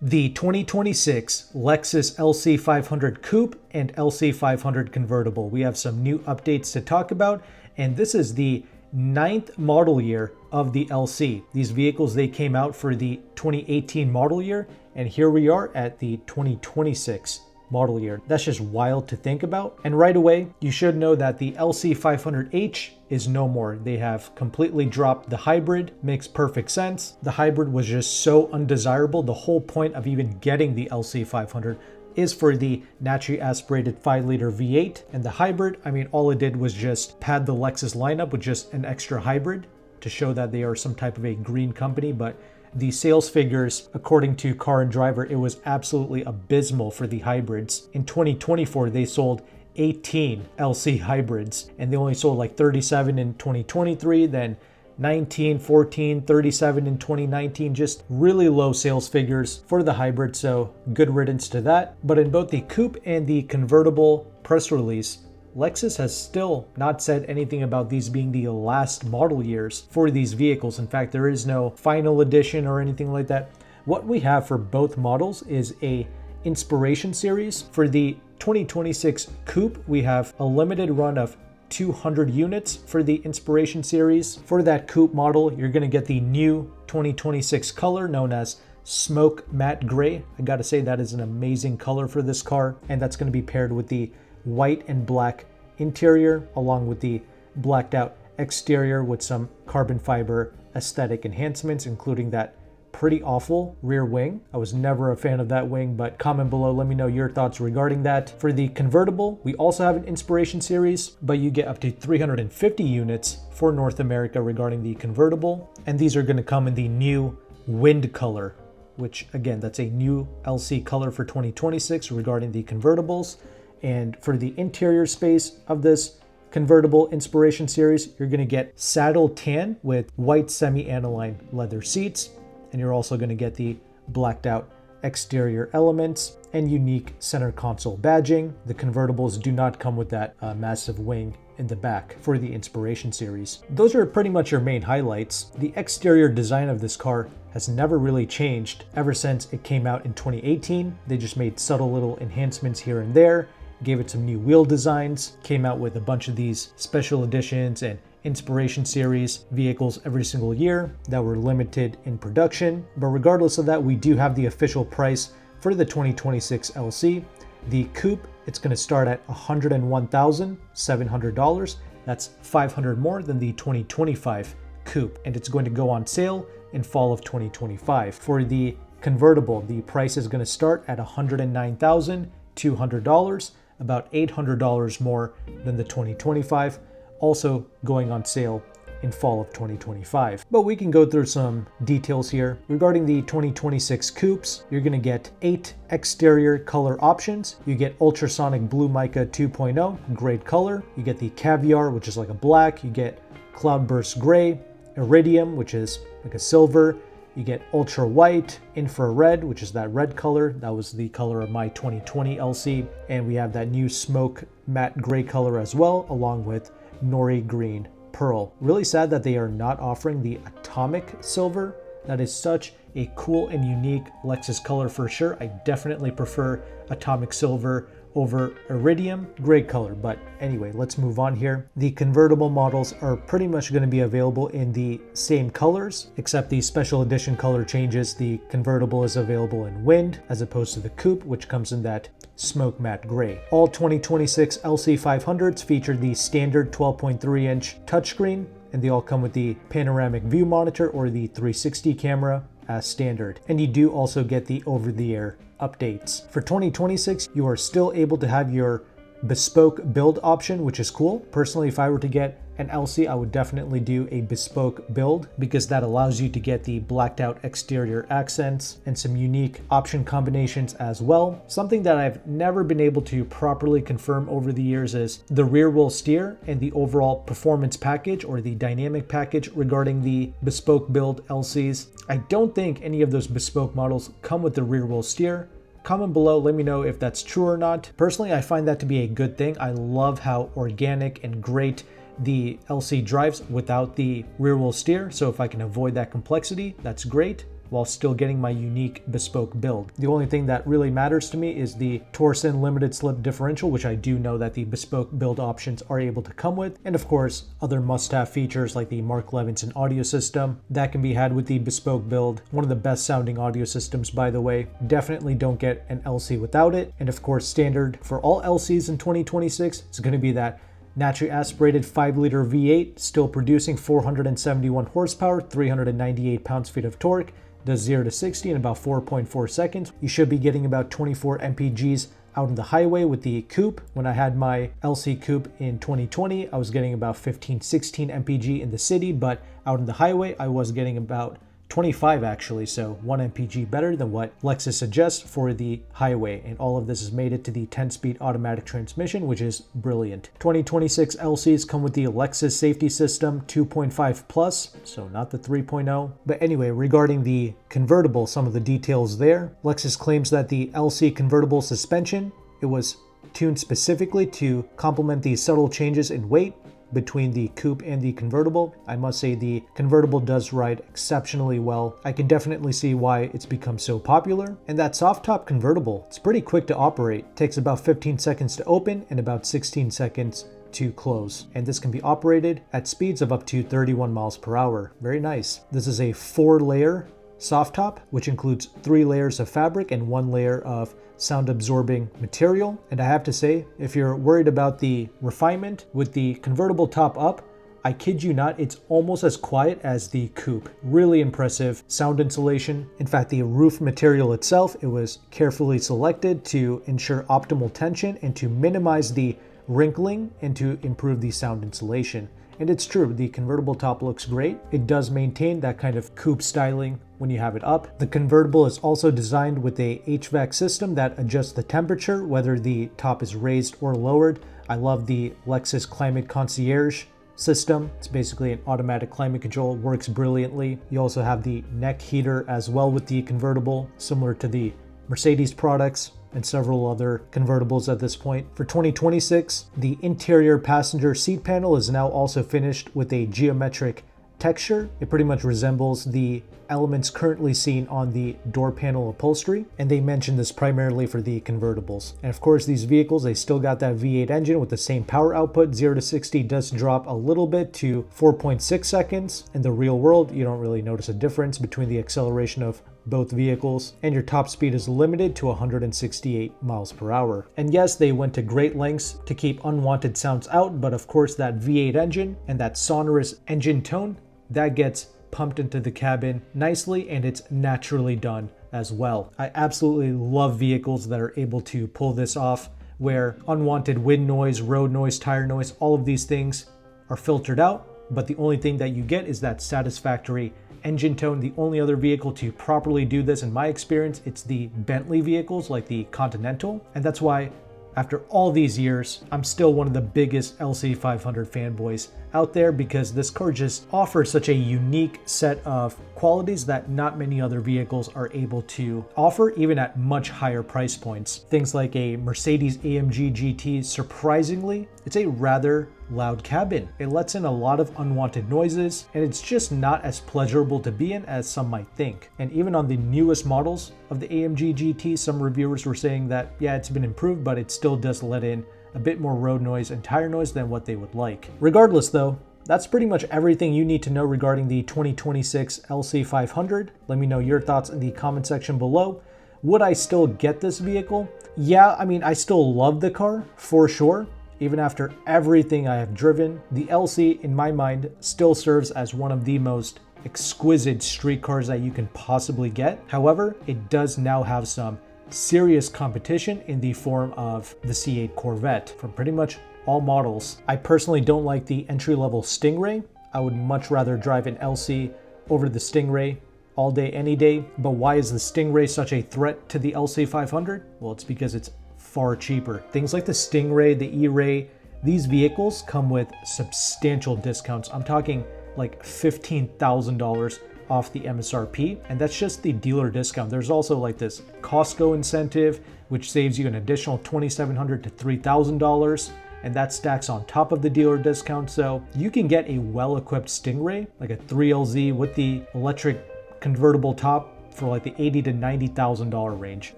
the 2026 Lexus LC500 Coupe and LC500 Convertible. We have some new updates to talk about, and this is the 9th model year of the LC. These vehicles, they came out for the 2018 model year, and here we are at the 2026 model year. That's just wild to think about. And right away, you should know that the LC500H is no more. They have completely dropped the hybrid. Makes perfect sense. The hybrid was just so undesirable. The whole point of even getting the LC500 is for the naturally aspirated 5-liter V8. And the hybrid, I mean, all it did was just pad the Lexus lineup with just an extra hybrid to show that they are some type of a green company. But the sales figures, according to Car and Driver, it was absolutely abysmal for the hybrids. In 2024, they sold 18 LC hybrids, and they only sold like 37 in 2023, then 19, 14, 37 in 2019, just really low sales figures for the hybrid, so good riddance to that. But in both the coupe and the convertible press release, Lexus has still not said anything about these being the last model years for these vehicles. In fact, there is no final edition or anything like that. What we have for both models is a inspiration series. For the 2026 Coupe, we have a limited run of 200 units for the inspiration series. For that coupe model, you're going to get the new 2026 color known as Smoke Matte Gray. I gotta say, that is an amazing color for this car, and that's going to be paired with the white and black interior along with the blacked out exterior with some carbon fiber aesthetic enhancements, including that pretty awful rear wing. I was never a fan of that wing, but comment below, let me know your thoughts regarding that. For the convertible, we also have an inspiration series, but you get up to 350 units for North America regarding the convertible, and these are going to come in the new wind color, which again, that's a new LC color for 2026 regarding the convertibles. And for the interior space of this convertible inspiration series, you're going to get saddle tan with white semi-aniline leather seats. And you're also going to get the blacked out exterior elements and unique center console badging. The convertibles do not come with that massive wing in the back for the inspiration series. Those are pretty much your main highlights. The exterior design of this car has never really changed ever since it came out in 2018. They just made subtle little enhancements here and there, gave it some new wheel designs, came out with a bunch of these special editions and inspiration series vehicles every single year that were limited in production. But regardless of that, we do have the official price for the 2026 LC. The coupe, it's going to start at $101,700. That's $500 more than the 2025 coupe, and it's going to go on sale in fall of 2025. For the convertible, the price is going to start at $109,200, about $800 more than the 2025, also going on sale in fall of 2025. But we can go through some details here. Regarding the 2026 coupes, you're going to get 8 exterior color options. You get ultrasonic blue mica 2.0, great color. You get the caviar, which is like a black. You get cloudburst gray, iridium, which is like a silver. You get ultra white, infrared, which is that red color. That was the color of my 2020 LC. And we have that new smoke matte gray color as well, along with nori green pearl. Really sad that they are not offering the atomic silver. That is such a cool and unique Lexus color for sure. I definitely prefer atomic silver over iridium. Great color. But anyway, let's move on here. The convertible models are pretty much going to be available in the same colors, except the special edition color changes. The convertible is available in wind as opposed to the coupe, which comes in that smoke matte gray. All 2026 LC500s feature the standard 12.3-inch touchscreen, and they all come with the panoramic view monitor or the 360 camera as standard. And you do also get the over-the-air updates. For 2026, you are still able to have your bespoke build option, which is cool. Personally, if I were to get an LC, I would definitely do a bespoke build because that allows you to get the blacked out exterior accents and some unique option combinations as well. Something that I've never been able to properly confirm over the years is the rear wheel steer and the overall performance package or the dynamic package regarding the bespoke build LCs. I don't think any of those bespoke models come with the rear wheel steer. Comment below, let me know if that's true or not. Personally, I find that to be a good thing. I love how organic and great the LC drives without the rear wheel steer. So if I can avoid that complexity, that's great. while still getting my unique bespoke build. The only thing that really matters to me is the Torsen limited slip differential, which I do know that the bespoke build options are able to come with, and of course other must-have features like the Mark Levinson audio system that can be had with the bespoke build. One of the best sounding audio systems, by the way. Definitely don't get an LC without it. And of course, standard for all LCs in 2026 is going to be that naturally aspirated 5-liter V8, still producing 471 horsepower, 398 pounds-feet of torque, does 0 to 60 in about 4.4 seconds. You should be getting about 24 mpgs out on the highway with the coupe. When I had my LC coupe in 2020, I was getting about 15, 16 mpg in the city, but out on the highway, I was getting about 25 actually, so 1 mpg better than what Lexus suggests for the highway. And all of this has made it to the 10-speed automatic transmission, which is brilliant. 2026 LCs come with the Lexus safety system 2.5 plus, so not the 3.0. But anyway, regarding the convertible, some of the details there. Lexus claims that the LC convertible suspension, it was tuned specifically to complement the subtle changes in weight between the coupe and the convertible. I must say the convertible does ride exceptionally well. I can definitely see why it's become so popular. And that soft top convertible, it's pretty quick to operate. It takes about 15 seconds to open and about 16 seconds to close. And this can be operated at speeds of up to 31 miles per hour. Very nice. This is a 4-layer soft top, which includes 3 layers of fabric and 1 layer of sound absorbing material. And I have to say, if you're worried about the refinement with the convertible top up, I kid you not, it's almost as quiet as the coupe. Really impressive sound insulation. In fact, the roof material itself, it was carefully selected to ensure optimal tension and to minimize the wrinkling and to improve the sound insulation. And it's true, the convertible top looks great. It does maintain that kind of coupe styling when you have it up. The convertible is also designed with a HVAC system that adjusts the temperature, whether the top is raised or lowered. I love the Lexus Climate Concierge system. It's basically an automatic climate control, works brilliantly. You also have the neck heater as well with the convertible, similar to the Mercedes products and several other convertibles at this point. For 2026, the interior passenger seat panel is now also finished with a geometric texture. It pretty much resembles the elements currently seen on the door panel upholstery, and they mentioned this primarily for the convertibles. And of course, these vehicles, they still got that V8 engine with the same power output. 0 to 60 does drop a little bit to 4.6 seconds. In the real world, you don't really notice a difference between the acceleration of both vehicles, and your top speed is limited to 168 miles per hour. And yes, they went to great lengths to keep unwanted sounds out, but of course that V8 engine and that sonorous engine tone, that gets pumped into the cabin nicely, and it's naturally done as well. I absolutely love vehicles that are able to pull this off, where unwanted wind noise, road noise, tire noise, all of these things are filtered out, but the only thing that you get is that satisfactory engine tone. The only other vehicle to properly do this, in my experience, it's the Bentley vehicles like the Continental. And that's why after all these years, I'm still one of the biggest LC500 fanboys out there, because this car just offers such a unique set of qualities that not many other vehicles are able to offer, even at much higher price points. Things like a Mercedes AMG GT, surprisingly, it's a rather loud cabin. It lets in a lot of unwanted noises, and it's just not as pleasurable to be in as some might think. And even on the newest models of the AMG GT, some reviewers were saying that, yeah, it's been improved, but it still does let in a bit more road noise and tire noise than what they would like. Regardless though, that's pretty much everything you need to know regarding the 2026 LC500. Let me know your thoughts in the comment section below. Would I still get this vehicle? Yeah, I mean, I still love the car for sure. Even after everything I have driven, the LC in my mind still serves as one of the most exquisite street cars that you can possibly get. However, it does now have some serious competition in the form of the C8 Corvette from pretty much all models. I personally don't like the entry-level Stingray. I would much rather drive an LC over the Stingray all day, any day. But why is the Stingray such a threat to the LC500? Well, it's because it's far cheaper. Things like the Stingray, the E-Ray, these vehicles come with substantial discounts. I'm talking like $15,000 off the MSRP, and that's just the dealer discount. There's also like this Costco incentive, which saves you an additional $2,700 to $3,000, and that stacks on top of the dealer discount. So you can get a well-equipped Stingray, like a 3LZ with the electric convertible top, for like the $80,000 to $90,000 range,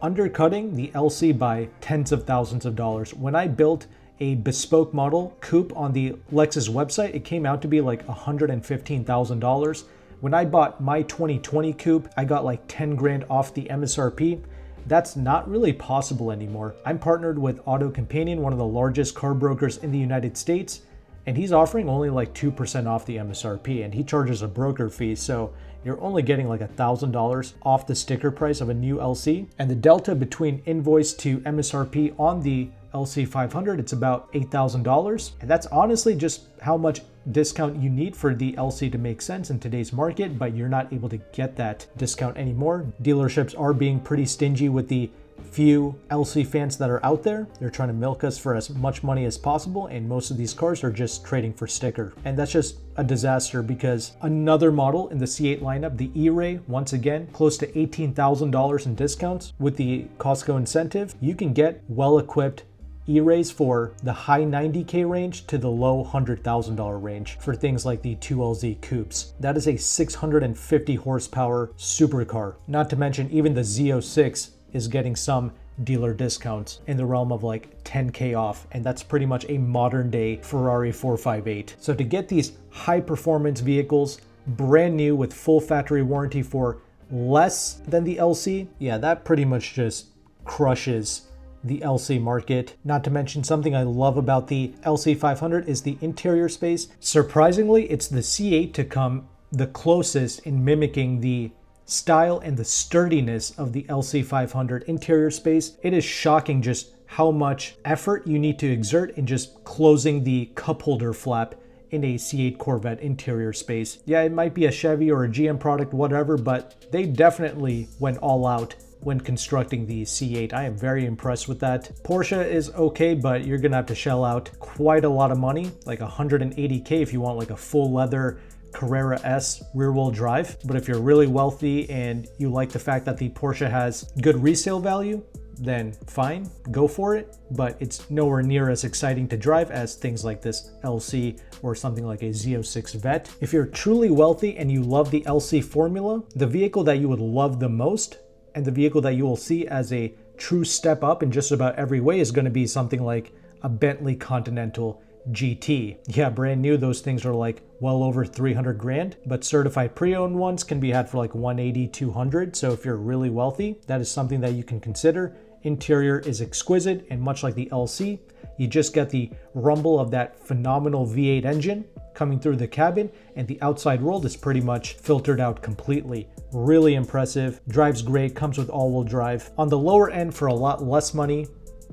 undercutting the LC by tens of thousands of dollars. When I built a bespoke model coupe on the Lexus website, it came out to be like $115,000. When I bought my 2020 coupe, I got like 10 grand off the MSRP. That's not really possible anymore. I'm partnered with AutoCompanion, one of the largest car brokers in the United States, and he's offering only like 2% off the MSRP, and he charges a broker fee. So you're only getting like $1,000 off the sticker price of a new LC. And the delta between invoice to MSRP on the LC500, it's about $8,000. And that's honestly just how much discount you need for the LC to make sense in today's market, but you're not able to get that discount anymore. Dealerships are being pretty stingy with the few LC fans that are out there. They're trying to milk us for as much money as possible, and most of these cars are just trading for sticker. And that's just a disaster, because another model in the C8 lineup, the E-Ray, once again, close to $18,000 in discounts. With the Costco incentive, you can get well-equipped E-Rays for the high $90K range to the low $100,000 range for things like the 2LZ coupes. That is a 650 horsepower supercar. Not to mention even the Z06 is getting some dealer discounts in the realm of like 10K off, and that's pretty much a modern day Ferrari 458. So to get these high performance vehicles brand new with full factory warranty for less than the LC, yeah, that pretty much just crushes the LC market. Not to mention, something I love about the LC500 is the interior space. Surprisingly, it's the C8 to come the closest in mimicking the style and the sturdiness of the LC500 interior space. It is shocking just how much effort you need to exert in just closing the cup holder flap in a C8 Corvette interior space. Yeah, it might be a Chevy or a GM product, whatever, but they definitely went all out when constructing the C8. I am very impressed with that. Porsche is okay, but you're gonna have to shell out quite a lot of money, like 180K if you want like a full leather Carrera S rear-wheel drive. But if you're really wealthy and you like the fact that the Porsche has good resale value, then fine, go for it. But it's nowhere near as exciting to drive as things like this LC or something like a Z06 Vet. If you're truly wealthy and you love the LC formula, the vehicle that you would love the most and the vehicle that you will see as a true step up in just about every way is going to be something like a Bentley Continental GT. Yeah, brand new, those things are like well over 300 grand, but certified pre-owned ones can be had for like 180, 200. So if you're really wealthy, that is something that you can consider. Interior is exquisite, and much like the LC, you just get the rumble of that phenomenal V8 engine coming through the cabin, and the outside world is pretty much filtered out completely. Really impressive, drives great, comes with all-wheel drive. On the lower end, for a lot less money,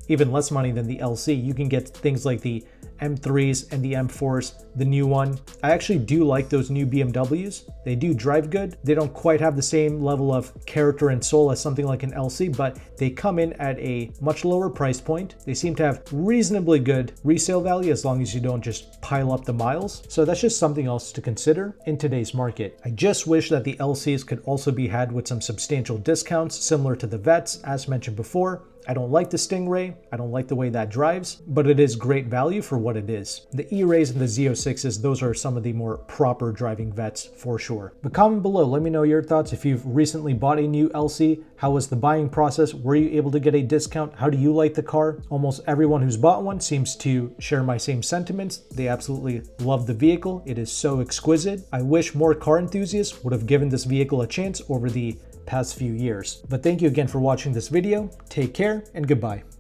even less money than the LC, you can get things like the M3s and the M4s, the new one. I actually do like those new BMWs. They do drive good. They don't quite have the same level of character and soul as something like an LC, but they come in at a much lower price point. They seem to have reasonably good resale value as long as you don't just pile up the miles. So that's just something else to consider in today's market. I just wish that the LCs could also be had with some substantial discounts similar to the Vets, as mentioned before. I don't like the Stingray, I don't like the way that drives, but it is great value for what it is. The E-Rays and the Z06s, those are some of the more proper driving Vets for sure. But comment below, let me know your thoughts. If you've recently bought a new LC, how was the buying process? Were you able to get a discount? How do you like the car? Almost everyone who's bought one seems to share my same sentiments. They absolutely love the vehicle. It is so exquisite. I wish more car enthusiasts would have given this vehicle a chance over the past few years. But thank you again for watching this video. Take care and goodbye.